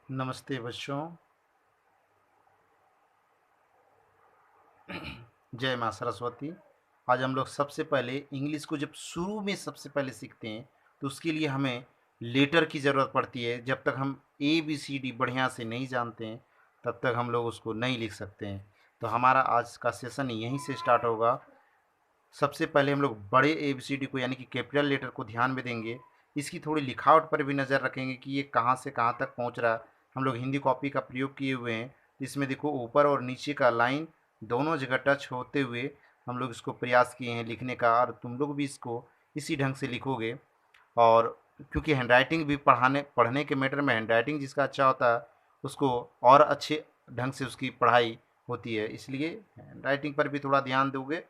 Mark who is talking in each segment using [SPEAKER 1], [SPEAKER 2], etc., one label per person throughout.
[SPEAKER 1] नमस्ते बच्चों। जय माँ सरस्वती। आज हम लोग सबसे पहले इंग्लिश को जब शुरू में सबसे पहले सीखते हैं तो उसके लिए हमें लेटर की ज़रूरत पड़ती है। जब तक हम ए बी सी डी बढ़िया से नहीं जानते हैं तब तक हम लोग उसको नहीं लिख सकते हैं। तो हमारा आज का सेशन यहीं से स्टार्ट होगा। सबसे पहले हम लोग बड़े ए बी सी डी को यानी कि कैपिटल लेटर को ध्यान में देंगे। इसकी थोड़ी लिखावट पर भी नज़र रखेंगे कि ये कहाँ से कहाँ तक पहुँच रहा है। हम लोग हिंदी कॉपी का प्रयोग किए हुए हैं। इसमें देखो ऊपर और नीचे का लाइन दोनों जगह टच होते हुए हम लोग इसको प्रयास किए हैं लिखने का, और तुम लोग भी इसको इसी ढंग से लिखोगे। और क्योंकि हैंडराइटिंग भी पढ़ने के मैटर में हैंडराइटिंग जिसका अच्छा होता है उसको और अच्छे ढंग से उसकी पढ़ाई होती है, इसलिए हैंडराइटिंग पर भी थोड़ा ध्यान दोगे।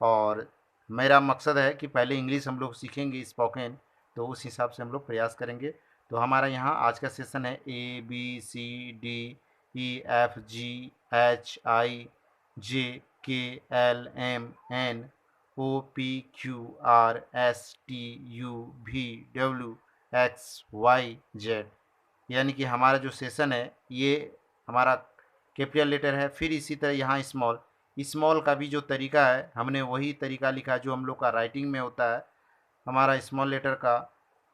[SPEAKER 1] और मेरा मकसद है कि पहले इंग्लिश हम लोग सीखेंगे स्पोकन, तो उस हिसाब से हम लोग प्रयास करेंगे। तो हमारा यहाँ आज का सेशन है ABCDEFGHIJ, यानी कि हमारा जो सेशन है ये हमारा कैपिटल लेटर है। फिर इसी तरह यहाँ स्मॉल स्मॉल का भी जो तरीका है हमने वही तरीका लिखा है जो हम लोग का राइटिंग में होता है। हमारा स्मॉल लेटर का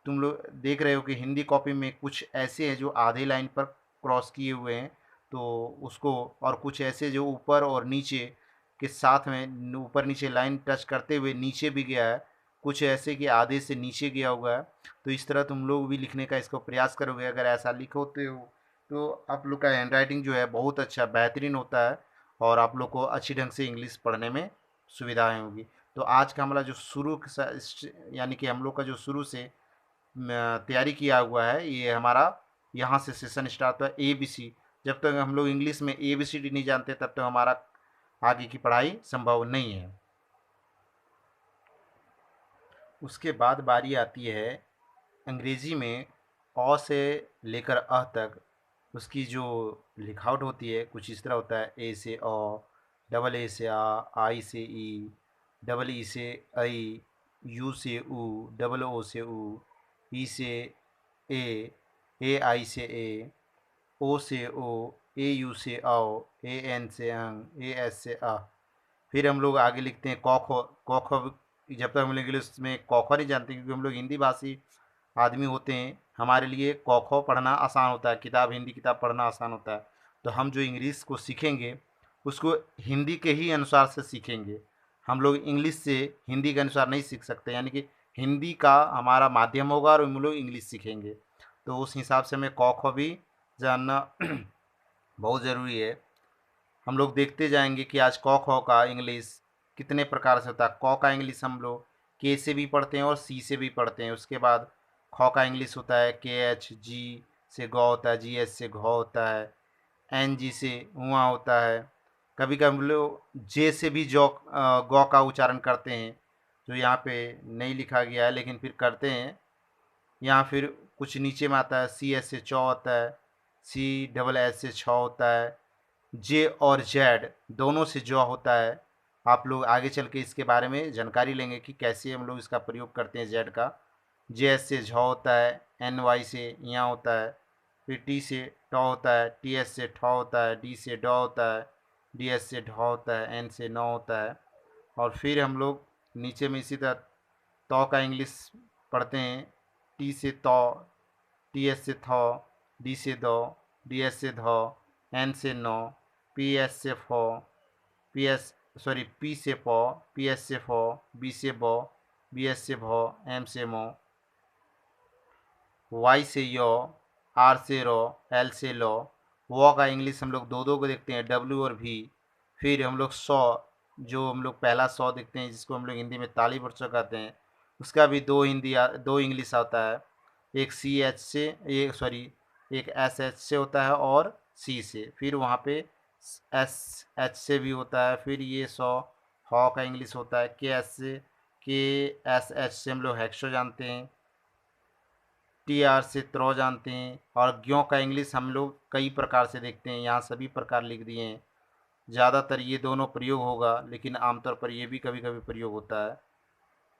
[SPEAKER 1] तुम लोग देख रहे हो कि हिंदी कॉपी में कुछ ऐसे हैं जो आधे लाइन पर क्रॉस किए हुए हैं, तो उसको, और कुछ ऐसे जो ऊपर और नीचे के साथ में ऊपर नीचे लाइन टच करते हुए नीचे भी गया है, कुछ ऐसे कि आधे से नीचे गया हुआ है। तो इस तरह तुम लोग भी लिखने का इसको प्रयास करोगे। अगर ऐसा लिखोते हो तो आप लोग का हैंड राइटिंग जो है बहुत अच्छा बेहतरीन होता है और आप लोग को अच्छी ढंग से इंग्लिश पढ़ने में सुविधाएं होगी। तो आज का हमारा जो यानी कि हम लोग का जो शुरू से तैयारी किया हुआ है ये हमारा यहाँ से सेशन स्टार्ट हुआ ए बी सी। जब तक हम लोग इंग्लिश में ए बी सी डी नहीं जानते तब तक हमारा आगे की पढ़ाई संभव नहीं है। उसके बाद बारी आती है अंग्रेजी में अ से लेकर अ तक। उसकी जो लिखावट होती है कुछ इस तरह होता है: ए से अ, डबल ए से आ, आई से ई, डबल ई से आई, यू से ऊ, डबल ओ से ऊ, ई से ए आई से ए, ओ से ओ, ए यू से आओ, ए एन से अंग, ए एस से आ। फिर हम लोग आगे लिखते हैं क ख। क ख जब तक हम लोग इंग्लिश में क ख नहीं जानते, क्योंकि हम लोग हिंदी भाषी आदमी होते हैं, हमारे लिए क ख पढ़ना आसान होता है, किताब हिंदी किताब पढ़ना आसान होता है। तो हम जो इंग्लिश को सीखेंगे उसको हिंदी के ही अनुसार से सीखेंगे। हम लोग इंग्लिश से हिंदी के अनुसार नहीं सीख सकते, यानी कि हिंदी का हमारा माध्यम होगा और हम लोग इंग्लिश सीखेंगे। तो उस हिसाब से हमें क ख भी जानना बहुत ज़रूरी है। हम लोग देखते जाएंगे कि आज क ख का इंग्लिश कितने प्रकार से होता है। क का इंग्लिश हम लोग के से भी पढ़ते हैं और सी से भी पढ़ते हैं। उसके बाद ख का इंग्लिश होता है के एच, जी से गौ होता है, जी एच से घौ होता है, एन जी से हुआ होता है। कभी कभी हम लोग जे से भी गौ का उच्चारण करते हैं, जो यहाँ पे नहीं लिखा गया है लेकिन फिर करते हैं। यहाँ फिर कुछ नीचे में आता है सी एस से चौ होता है, सी डबल एस से छ होता है, जे और जेड दोनों से जॉ होता है। आप लोग आगे चल के इसके बारे में जानकारी लेंगे कि कैसे हम लोग इसका प्रयोग करते हैं जेड का। जे एस से झ होता है, एन वाई से यहाँ होता है, फिर टी से ट होता है, टी एस से ठ होता है, डी से ड होता है, डी एस से ढ होता है, एन से न होता है। और फिर हम लोग नीचे में इसी तरह का इंग्लिश पढ़ते हैं। टी से टी एस से थ, डी से द, डी एस से ध, एन से न, पी एस से फ, पी से प, पी एस से फ, बी से ब, बी एस से भ, एम से म, वाई से य, आर से र, एल से ल। व का इंग्लिश हम लोग दो दो को देखते हैं, डब्ल्यू और भी। फिर हम लोग सौ, जो हम लोग पहला सौ देखते हैं जिसको हम लोग हिंदी में ताली वर्षा कहते हैं, उसका भी दो इंग्लिश आता है। एक सी एच से, एक एस एच से होता है और सी से। फिर वहाँ पे एस एच से भी होता है। फिर ये सौ ह का इंग्लिश होता है के एस एच से हम लोग हेक्सो जानते हैं, टी आर से त्रो जानते हैं। और ज्यों का इंग्लिश हम लोग कई प्रकार से देखते हैं, यहाँ सभी प्रकार लिख दिए हैं। ज़्यादातर ये दोनों प्रयोग होगा लेकिन आमतौर पर ये भी कभी कभी प्रयोग होता है।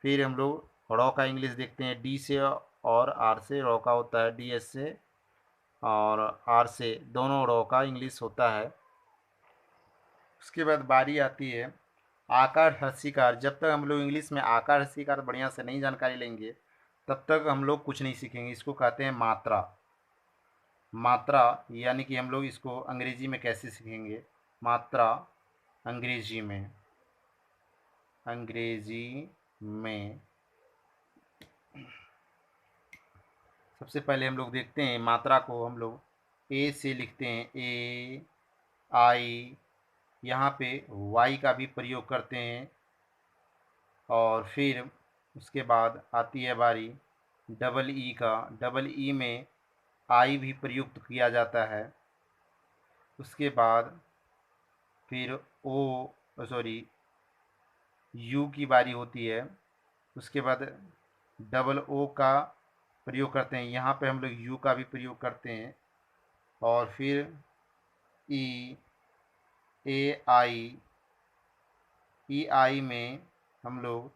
[SPEAKER 1] फिर हम लोग रॉ का इंग्लिश देखते हैं डी से और आर से। रॉ का होता है डी एस से, और आर से दोनों रो का इंग्लिश होता है। उसके बाद बारी आती है आकार हस्सीकार। जब तक हम लोग इंग्लिश में आकार हस्सीकार बढ़िया से नहीं जानकारी लेंगे तब तक हम लोग कुछ नहीं सीखेंगे। इसको कहते हैं मात्रा। मात्रा यानी कि हम लोग इसको अंग्रेजी में कैसे सीखेंगे। मात्रा अंग्रेजी में, अंग्रेजी में सबसे पहले हम लोग देखते हैं मात्रा को हम लोग ए से लिखते हैं, ए आई। यहाँ पे वाई का भी प्रयोग करते हैं। और फिर उसके बाद आती है बारी डबल ई का। डबल ई में आई भी प्रयुक्त किया जाता है। उसके बाद फिर ओ सॉरी यू की बारी होती है। उसके बाद डबल ओ का प्रयोग करते हैं, यहाँ पे हम लोग यू का भी प्रयोग करते हैं। और फिर ई, ए आई, ई आई में हम लोग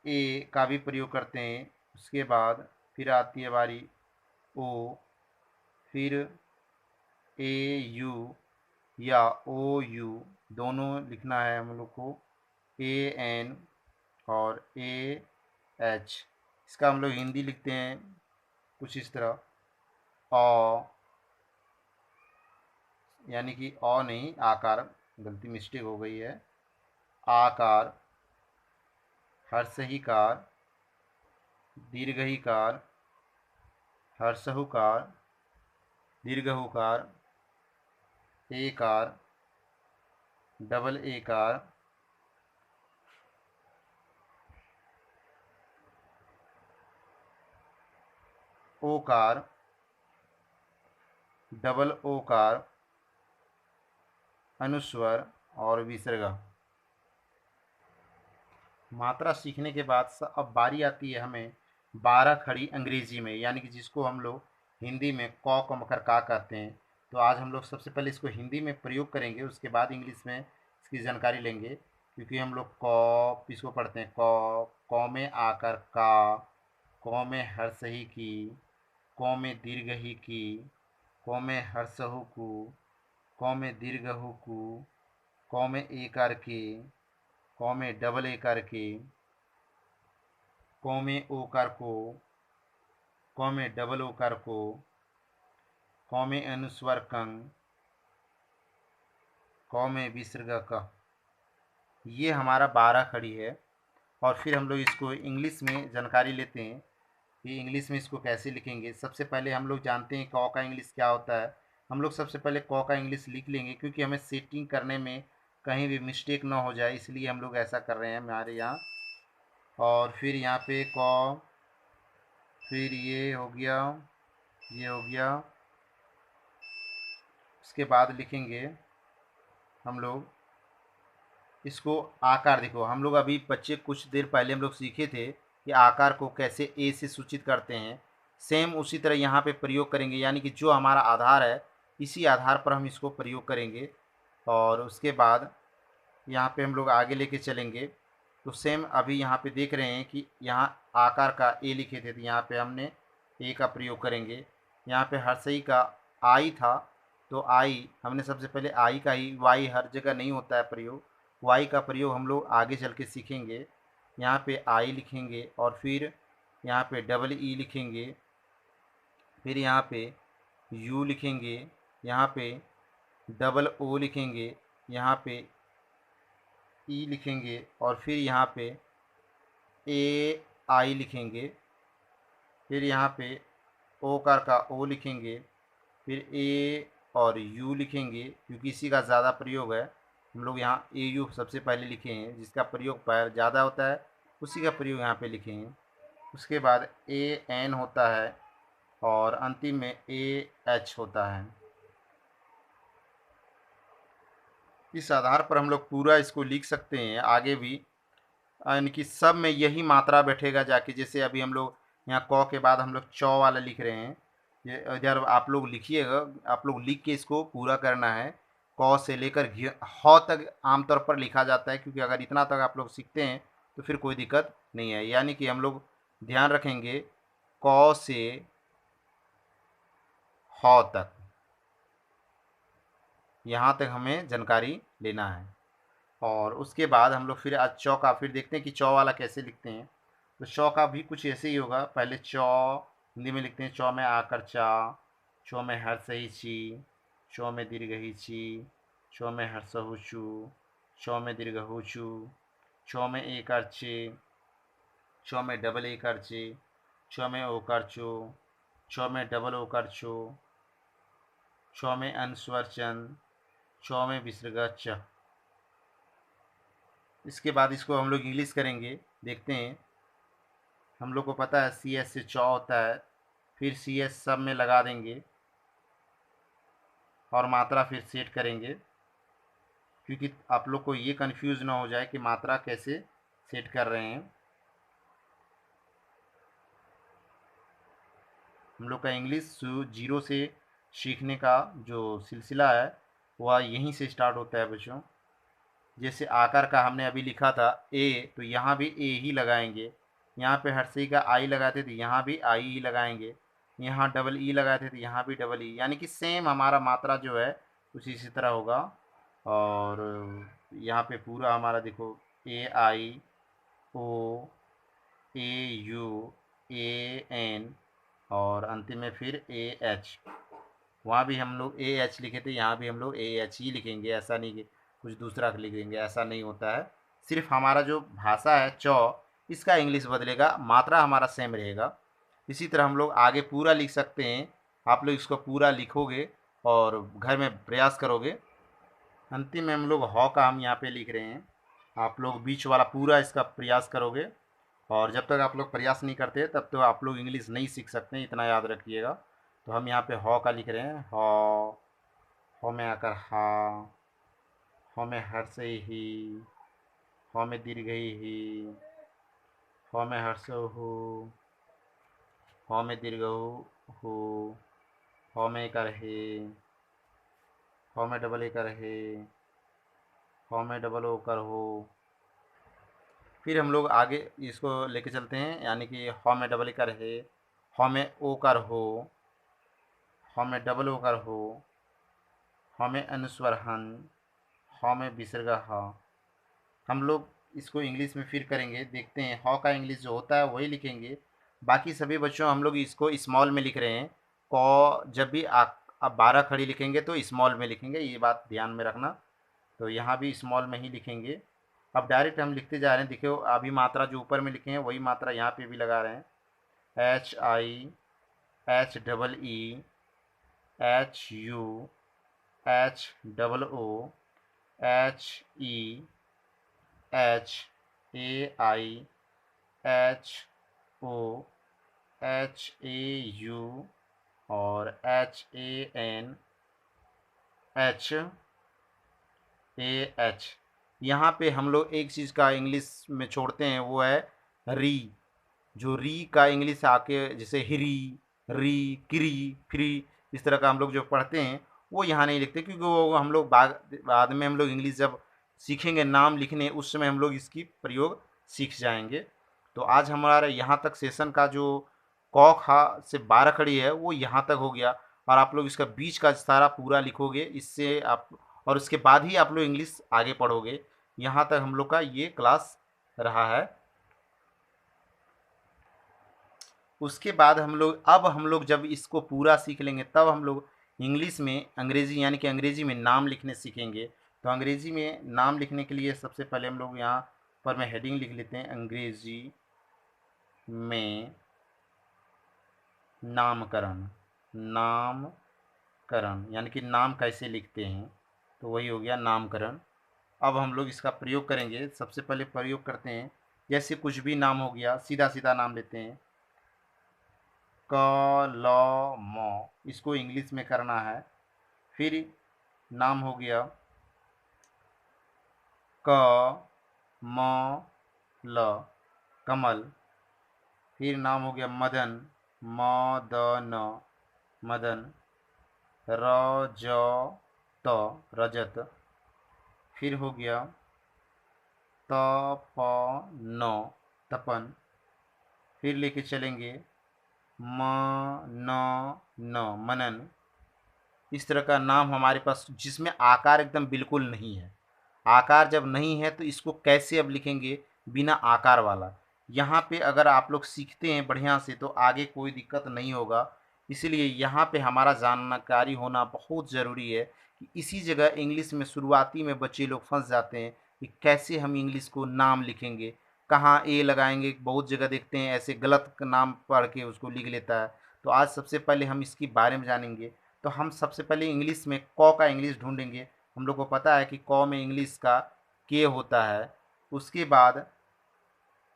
[SPEAKER 1] ए का भी प्रयोग करते हैं। उसके बाद फिर आती है बारी ओ, फिर ए यू या ओ यू दोनों लिखना है हम लोग को, ए एन और ए एच। इसका हम लोग हिंदी लिखते हैं कुछ इस तरह, अ यानी कि अ नहीं आकार, गलती मिस्टेक हो गई है। आकार, हर्षहीकार, दीर्घहीकार, हर्षहुकार, दीर्घहुकार, एकार, डबल एकार, ओकार, डबल ओकार, अनुस्वर और विसर्ग। मात्रा सीखने के बाद अब बारी आती है हमें 12 खड़ी अंग्रेजी में, यानी कि जिसको हम लोग हिंदी में क मकर का कहते हैं। तो आज हम लोग सबसे पहले इसको हिंदी में प्रयोग करेंगे, उसके बाद इंग्लिश में इसकी जानकारी लेंगे। क्योंकि हम लोग क इसको पढ़ते हैं क में आकर का, क में हर्षही की, क में दीर्घही की, क में हर्षहु कु, क में दीर्घहु कु, क में एकार के, क में डबल एकार के, क में ओकार को, क में डबल ओकार को, क में अनुस्वर कंग, क में विसर्ग क। ये हमारा 12 खड़ी है। और फिर हम लोग इसको इंग्लिश में जानकारी लेते हैं कि इंग्लिश में इसको कैसे लिखेंगे। सबसे पहले हम लोग जानते हैं क का इंग्लिश क्या होता है। हम लोग सबसे पहले क का इंग्लिश लिख लेंगे, क्योंकि हमें सेटिंग करने में कहीं भी मिस्टेक ना हो जाए, इसलिए हम लोग ऐसा कर रहे हैं हमारे यहाँ। और फिर यहाँ पे क, फिर ये हो गया, ये हो गया। उसके बाद लिखेंगे हम लोग इसको आकार। देखो हम लोग अभी बच्चे कुछ देर पहले हम लोग सीखे थे कि आकार को कैसे ए से सूचित करते हैं। सेम उसी तरह यहाँ पे प्रयोग करेंगे, यानी कि जो हमारा आधार है इसी आधार पर हम इसको प्रयोग करेंगे। और उसके बाद यहाँ पे हम लोग आगे लेके चलेंगे। तो सेम अभी यहाँ पे देख रहे हैं कि यहाँ आकार का ए लिखे थे, तो यहाँ पे हमने ए का प्रयोग करेंगे। यहाँ पे हर्षई का आई था, तो आई हमने सबसे पहले आई का ही, वाई हर जगह नहीं होता है प्रयोग, वाई का प्रयोग हम लोग आगे चल के सीखेंगे। यहाँ पे आई लिखेंगे और फिर यहाँ पे डबल ई लिखेंगे, फिर यहाँ पे यू लिखेंगे, यहाँ पे डबल ओ लिखेंगे, यहाँ पे ई लिखेंगे और फिर यहाँ पे ए आई लिखेंगे, फिर यहाँ पे ओकार का ओ लिखेंगे, फिर ए और यू लिखेंगे, क्योंकि इसी का ज़्यादा प्रयोग है। हम लोग यहाँ ए यू सबसे पहले लिखे हैं, जिसका प्रयोग पैर ज़्यादा होता है उसी का प्रयोग यहाँ पे लिखे हैं। उसके बाद ए एन होता है और अंतिम में ए एच होता है। इस आधार पर हम लोग पूरा इसको लिख सकते हैं आगे भी, यानी कि सब में यही मात्रा बैठेगा जाके। जैसे अभी हम लोग यहाँ क के बाद हम लोग चौ वाला लिख रहे हैं, ये इधर आप लोग लिखिएगा, आप लोग लिख के इसको पूरा करना है। क से लेकर ह तक आमतौर पर लिखा जाता है, क्योंकि अगर इतना तक आप लोग सीखते हैं तो फिर कोई दिक्कत नहीं है। यानी कि हम लोग ध्यान रखेंगे क से ह तक, यहाँ तक हमें जानकारी लेना है। और उसके बाद हम लोग फिर आज चौ का फिर देखते हैं कि चौ वाला कैसे लिखते हैं। तो चौ का भी कुछ ऐसे ही होगा। पहले चौ हिंदी में लिखते हैं, चौ में आकर चा, चौ में हर्षई ची, चौ में दीर्घई ची, चौ में हर्षहु चू, चौ में दीर्घहु चू, चौ में एकर चे, चौ में डबल एकर चे, चौ में ओकर चो, चौ में डबल ओकर चो, चौ में अनुस्वर चंद, चौ में विसर्ग च। इसके बाद इसको हम लोग इंग्लिश करेंगे, देखते हैं। हम लोग को पता है सी एस से चौ होता है, फिर सी एस सब में लगा देंगे और मात्रा फिर सेट करेंगे, क्योंकि आप लोग को ये कंफ्यूज ना हो जाए कि मात्रा कैसे सेट कर रहे हैं। हम लोग का इंग्लिश जीरो से सीखने का जो सिलसिला है वह यहीं से स्टार्ट होता है बच्चों। जैसे आकार का हमने अभी लिखा था ए, तो यहाँ भी ए ही लगाएंगे। यहाँ पे हर्षई का आई लगाते थे, यहाँ भी आई ही लगाएंगे। यहाँ डबल ई लगाए थे तो यहाँ भी डबल ई, यानी कि सेम हमारा मात्रा जो है कुछ इसी तरह होगा। और यहाँ पे पूरा हमारा देखो ए आई ओ ए यू ए एन और अंतिम में फिर ए एच। वहाँ भी हम लोग ए एच लिखे थे, यहाँ भी हम लोग ए एच ही लिखेंगे, ऐसा नहीं कि कुछ दूसरा लिख देंगे, ऐसा नहीं होता है। सिर्फ हमारा जो भाषा है चौ, इसका इंग्लिश बदलेगा, मात्रा हमारा सेम रहेगा। इसी तरह हम लोग आगे पूरा लिख सकते हैं। आप लोग इसको पूरा लिखोगे और घर में प्रयास करोगे। अंतिम में हम लोग हौ का हम यहाँ पे लिख रहे हैं, आप लोग बीच वाला पूरा इसका प्रयास करोगे। और जब तक आप लोग प्रयास नहीं करते तब तो आप लोग इंग्लिश नहीं सीख सकते, इतना याद रखिएगा। तो हम यहाँ पे हौ का लिख रहे हैं, हौ, हौ में आकर हा, हौ में हर्ष ही, हौ में दीर्घई ही, हौ में हर्ष हु, हौ में दीर्घ हु, हौ में कर हे, हौ में डबल कर हे, हौ में डबल ओ कर हो। फिर हम लोग आगे इसको लेके चलते हैं, यानी कि हौ में डबल कर है, हौ में ओ कर हो, हौ में डबल ओ कर हो, हौ में अनुस्वर हन, हौ में विसर्ग ह। हम लोग इसको इंग्लिश में फिर करेंगे, देखते हैं। हौ का इंग्लिश जो होता है वही लिखेंगे। बाकी सभी बच्चों हम लोग इसको स्मॉल में लिख रहे हैं। क जब भी आप 12 खड़ी लिखेंगे तो स्मॉल में लिखेंगे, ये बात ध्यान में रखना। तो यहाँ भी स्मॉल में ही लिखेंगे। अब डायरेक्ट हम लिखते जा रहे हैं, देखियो अभी मात्रा जो ऊपर में लिखे हैं वही मात्रा यहाँ पे भी लगा रहे हैं। H I, H double E, H U, H double O, H E, H A I, H O, H A U और H A N, H A H. यहाँ पे हम लोग एक चीज़ का इंग्लिश में छोड़ते हैं, वो है री। जो री का इंग्लिश आके जैसे हिरी, री, किरी, फ्री, इस तरह का हम लोग जो पढ़ते हैं वो यहाँ नहीं लिखते, क्योंकि वो हम लोग बाद में हम लोग इंग्लिश जब सीखेंगे नाम लिखने, उस समय हम लोग इसकी प्रयोग सीख जाएंगे। तो आज हमारा यहाँ तक सेशन का जो क ख से 12 खड़ी है वो यहाँ तक हो गया। और आप लोग इसका बीच का सारा पूरा लिखोगे, इससे आप, और उसके बाद ही आप लोग इंग्लिश आगे पढ़ोगे। यहाँ तक हम लोग का ये क्लास रहा है। उसके बाद हम लोग जब इसको पूरा सीख लेंगे तब हम लोग इंग्लिश में अंग्रेज़ी, यानी कि अंग्रेज़ी में नाम लिखने सीखेंगे। तो अंग्रेज़ी में नाम लिखने के लिए सबसे पहले हम लोग यहाँ पर मैं हेडिंग लिख लेते हैं, अंग्रेज़ी में नामकरण। नामकरण यानी कि नाम कैसे लिखते हैं, तो वही हो गया नामकरण। अब हम लोग इसका प्रयोग करेंगे। सबसे पहले प्रयोग करते हैं, जैसे कुछ भी नाम हो गया, सीधा सीधा नाम लेते हैं। कलम, इसको इंग्लिश में करना है। फिर नाम हो गया कमल, कमल। फिर नाम हो गया मदन, मदन, मदन। रजत, रजत। फिर हो गया तपन, तपन। फिर लेके चलेंगे मनन, मनन। इस तरह का नाम हमारे पास जिसमें आकार एकदम बिल्कुल नहीं है। आकार जब नहीं है तो इसको कैसे अब लिखेंगे बिना आकार वाला। यहाँ पे अगर आप लोग सीखते हैं बढ़िया से तो आगे कोई दिक्कत नहीं होगा। इसलिए यहाँ पे हमारा जानकारी होना बहुत ज़रूरी है कि इसी जगह इंग्लिश में शुरुआती में बच्चे लोग फंस जाते हैं कि कैसे हम इंग्लिश को नाम लिखेंगे, कहाँ ए लगाएंगे। बहुत जगह देखते हैं ऐसे गलत नाम पढ़ के उसको लिख लेता है। तो आज सबसे पहले हम इसके बारे में जानेंगे। तो हम सबसे पहले इंग्लिश में क का इंग्लिश ढूंढेंगे। हम लोग को पता है कि क में इंग्लिश का के होता है। उसके बाद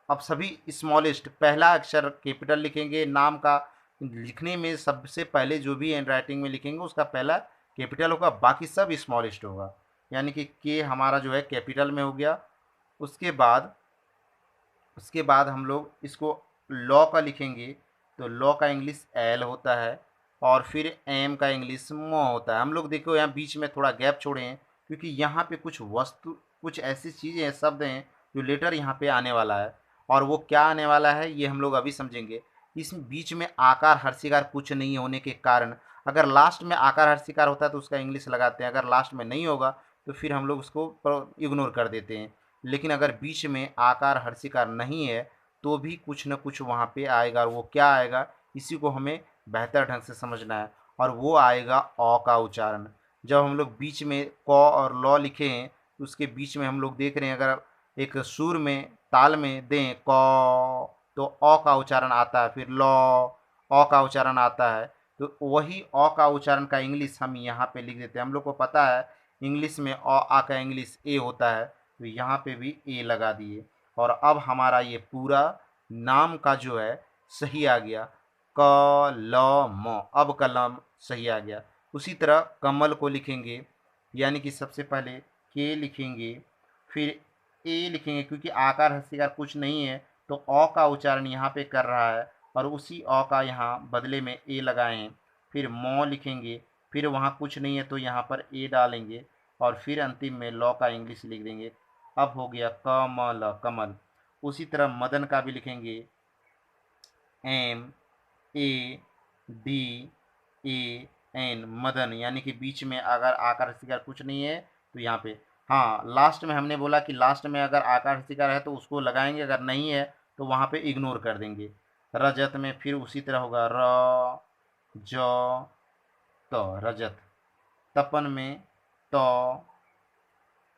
[SPEAKER 1] अब सभी स्मॉलेस्ट पहला अक्षर कैपिटल लिखेंगे। नाम का लिखने में सबसे पहले जो भी हैंड राइटिंग में लिखेंगे उसका पहला कैपिटल होगा, बाकी सब स्मॉलेस्ट होगा। यानी कि के हमारा जो है कैपिटल में हो गया। उसके बाद हम लोग इसको लॉ का लिखेंगे। तो लॉ का इंग्लिश एल होता है और फिर एम का इंग्लिश मो होता है। हम लोग देखो यहाँ बीच में थोड़ा गैप छोड़े हैं क्योंकि यहाँ पे कुछ ऐसी चीज़ें हैं, शब्द हैं जो लेटर यहाँ पे आने वाला है। और वो क्या आने वाला है ये हम लोग अभी समझेंगे। इस बीच में आकार हर्षिकार कुछ नहीं होने के कारण अगर लास्ट में आकार हर्षिकार होता है तो उसका इंग्लिश लगाते हैं, अगर लास्ट में नहीं होगा तो फिर हम लोग उसको इग्नोर कर देते हैं। लेकिन अगर बीच में आकार हर्षिकार नहीं है तो भी कुछ न कुछ वहाँ पे आएगा। और वो क्या आएगा इसी को हमें बेहतर ढंग से समझना है और वो आएगा अ का उच्चारण। जब हम लोग बीच में क और लॉ लिखे हैं तो उसके बीच में हम लोग देख रहे हैं अगर एक सुर में ताल में दें क तो अ का उच्चारण आता है, फिर लॉ अ का उच्चारण आता है। तो वही अ का उच्चारण का इंग्लिश हम यहाँ पे लिख देते हैं। हम लोग को पता है इंग्लिश में अ आ का इंग्लिश ए होता है, तो यहाँ पे भी ए लगा दिए। और अब हमारा ये पूरा नाम का जो है सही आ गया, कलम। अब कलम सही आ गया। उसी तरह कमल को लिखेंगे, यानी कि सबसे पहले के लिखेंगे, फिर ए लिखेंगे क्योंकि आकार हस्तिकार कुछ नहीं है तो अ का उच्चारण यहाँ पे कर रहा है और उसी अ का यहाँ बदले में ए लगाए हैं। फिर मौ लिखेंगे, फिर वहाँ कुछ नहीं है तो यहाँ पर ए डालेंगे और फिर अंतिम में लॉ का इंग्लिश लिख देंगे। अब हो गया कमल, कमल। उसी तरह मदन का भी लिखेंगे, M A D A N, Madan. यानी कि बीच में अगर आकार हस्तिकार कुछ नहीं है तो यहाँ पे, हाँ लास्ट में हमने बोला कि लास्ट में अगर आकार हस्तिकार है तो उसको लगाएंगे, अगर नहीं है तो वहाँ पे इग्नोर कर देंगे। रजत में फिर उसी तरह होगा र ज त, रजत। तपन में त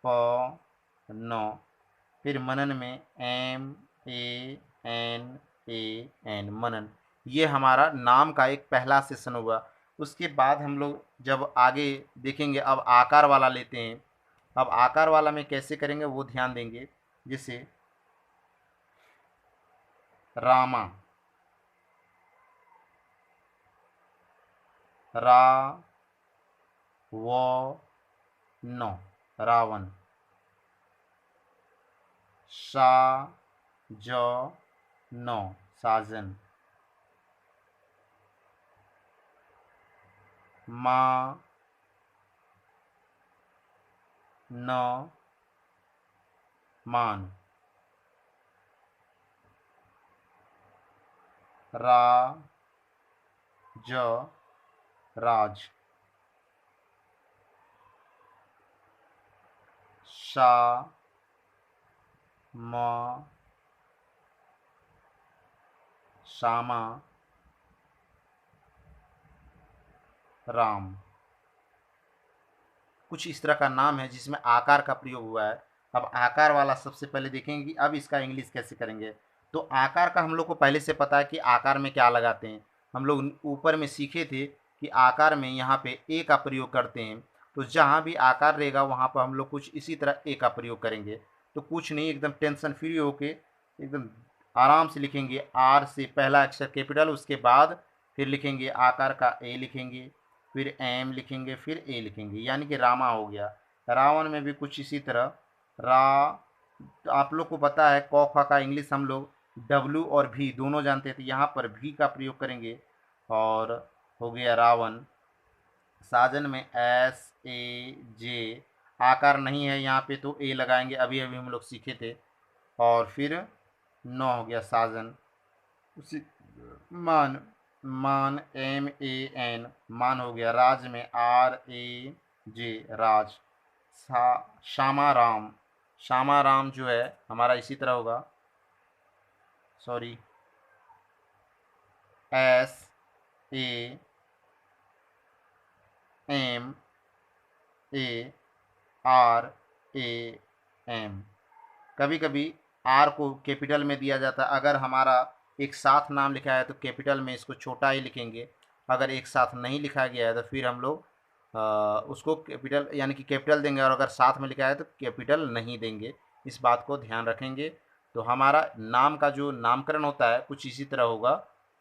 [SPEAKER 1] प न, फिर मनन में M A N A N, Manan. ये हमारा नाम का एक पहला सेशन हुआ। उसके बाद हम लोग जब आगे देखेंगे अब आकार वाला लेते हैं। अब आकार वाला में कैसे करेंगे वो ध्यान देंगे। जैसे रामा, रा व न, रावण। सा ज न, साजन। मा न, मान। रा ज, राज। सा म, सामा, राम। कुछ इस तरह का नाम है जिसमें आकार का प्रयोग हुआ है। अब आकार वाला सबसे पहले देखेंगे कि अब इसका इंग्लिश कैसे करेंगे। तो आकार का हम लोग को पहले से पता है कि आकार में क्या लगाते हैं। हम लोग ऊपर में सीखे थे कि आकार में यहाँ पे ए का प्रयोग करते हैं। तो जहाँ भी आकार रहेगा वहाँ पर हम लोग कुछ इसी तरह ए का प्रयोग करेंगे। तो कुछ नहीं, एकदम टेंशन फ्री होके एकदम आराम से लिखेंगे। आर से पहला अक्षर कैपिटल, उसके बाद फिर लिखेंगे आकार का ए लिखेंगे, फिर एम लिखेंगे, फिर ए लिखेंगे, यानी कि रामा हो गया। रावण में भी कुछ इसी तरह रा। तो आप लोग को पता है क ख का इंग्लिश हम लोग डब्लू और भी दोनों जानते थे, यहाँ पर भी का प्रयोग करेंगे और हो गया रावण। साजन में एस ए जे, आकार नहीं है यहाँ पे तो ए लगाएंगे, अभी अभी हम लोग सीखे थे। और फिर नौ हो गया साजन। उसी मान, मान, MAN, मान हो गया। राज में RAJ, राज। श्यामाराम, श्यामाराम जो है हमारा इसी तरह होगा, सॉरी, SAMARAM। कभी कभी आर को कैपिटल में दिया जाता है। अगर हमारा एक साथ नाम लिखा है तो कैपिटल में इसको छोटा ही लिखेंगे। अगर एक साथ नहीं लिखा गया है तो फिर हम लोग उसको कैपिटल यानी कि कैपिटल देंगे, और अगर साथ में लिखा है तो कैपिटल नहीं देंगे। इस बात को ध्यान रखेंगे। तो हमारा नाम का जो नामकरण होता है कुछ इसी तरह होगा।